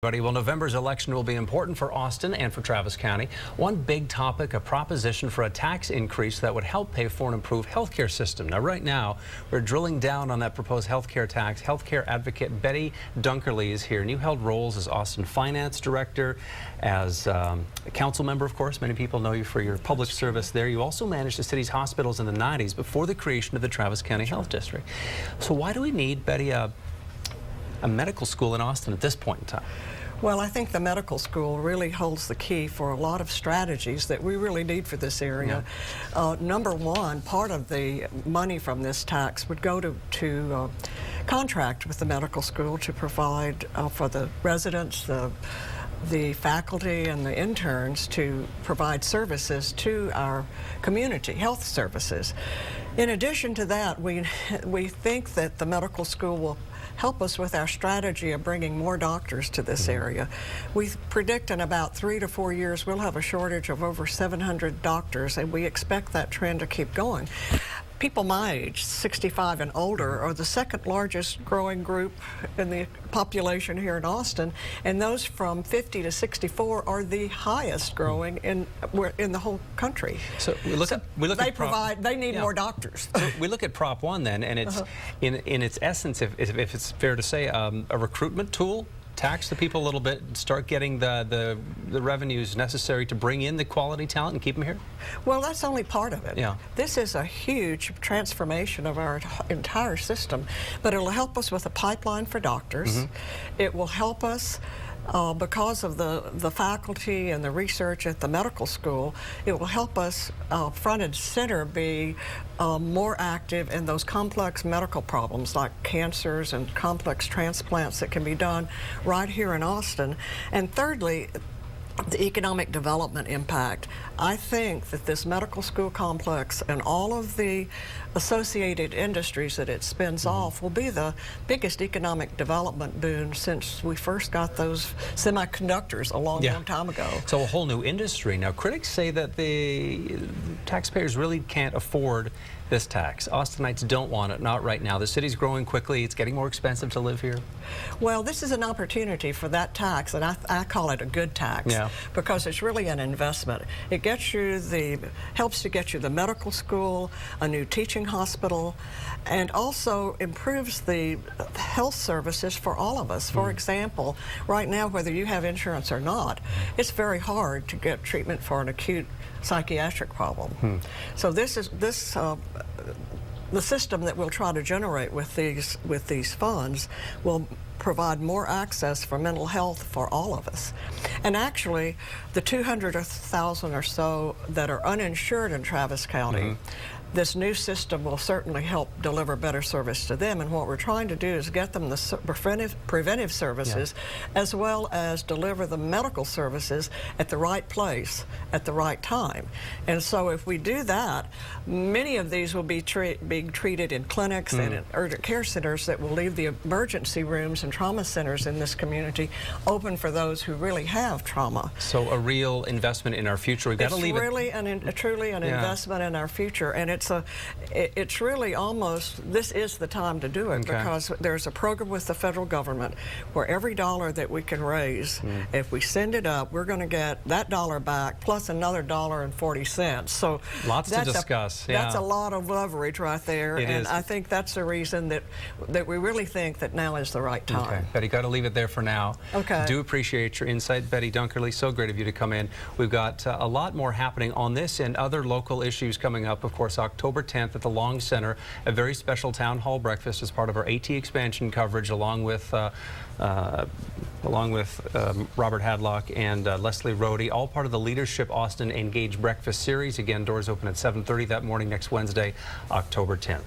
Well, November's election will be important for Austin and for Travis County. One big topic, a proposition for a tax increase that would help pay for an improved healthcare system. Now, right now, we're drilling down on that proposed healthcare tax. Healthcare advocate Betty Dunkerley is here, and you held roles as Austin Finance Director, as a council member, of course. Many people know you for your public service there. You also managed the city's hospitals in the 90s before the creation of the Travis County Health District. So why do we need, Betty, a medical school in Austin at this point in time? Well, I think the medical school really holds the key for a lot of strategies that we really need for this area. Yeah. Number one, part of the money from this tax would go to contract with the medical school to provide for the residents, the faculty and the interns to provide services to our community, health services. In addition to that, we think that the medical school will help us with our strategy of bringing more doctors to this area. We predict in about 3 to 4 years we'll have a shortage of over 700 doctors, and we expect that trend to keep going. People my age, 65 and older, are the second largest growing group in the population here in Austin, and those from 50 to 64 are the highest growing in the whole country. So they need more doctors. So we look at Prop 1 then, and it's in its essence, if it's fair to say, a recruitment tool. Tax the people a little bit, start getting the revenues necessary to bring in the quality talent and keep them here? Well, that's only part of it. Yeah. This is a huge transformation of our entire system, but it'll help us with a pipeline for doctors. It will help us because of the faculty and the research at the medical school. It will help us front and center be more active in those complex medical problems like cancers and complex transplants that can be done right here in Austin. And thirdly, the economic development impact. I think that this medical school complex and all of the associated industries that it spins off will be the biggest economic development boon since we first got those semiconductors a long time ago. So a whole new industry. Now, critics say that the taxpayers really can't afford this tax. Austinites don't want it, not right now. The city's growing quickly. It's getting more expensive to live here. Well, this is an opportunity for that tax, and I call it a good tax because it's really an investment. It gets you helps to get you the medical school, a new teaching hospital, and also improves the health services for all of us. For example, right now, whether you have insurance or not, it's very hard to get treatment for an acute psychiatric problem. So the system that we'll try to generate with these funds will provide more access for mental health for all of us. And actually, the 200,000 or so that are uninsured in Travis County, this new system will certainly help deliver better service to them. And what we're trying to do is get them the preventive services as well as deliver the medical services at the right place at the right time. And so if we do that, many of these will be being treated in clinics and in urgent care centers that will leave the emergency rooms and trauma centers in this community open for those who really have trauma. So a real investment in our future. We've got to leave it. It's truly an investment in our future, and it's really almost, this is the time to do it because there's a program with the federal government where every dollar that we can raise, if we send it up, we're going to get that dollar back plus another $1.40. So lots to discuss. That's a lot of leverage right there, and I think that's the reason that we really think that now is the right time. Okay, Betty, got to leave it there for now. Okay. Do appreciate your insight, Betty Dunkerley. So great of you to come in. We've got a lot more happening on this and other local issues coming up. Of course, October 10th at the Long Center, a very special town hall breakfast as part of our ATXpansion coverage, along with Robert Hadlock and Leslie Rohde, all part of the Leadership Austin Engage Breakfast Series. Again, doors open at 7:30 that morning next Wednesday, October 10th.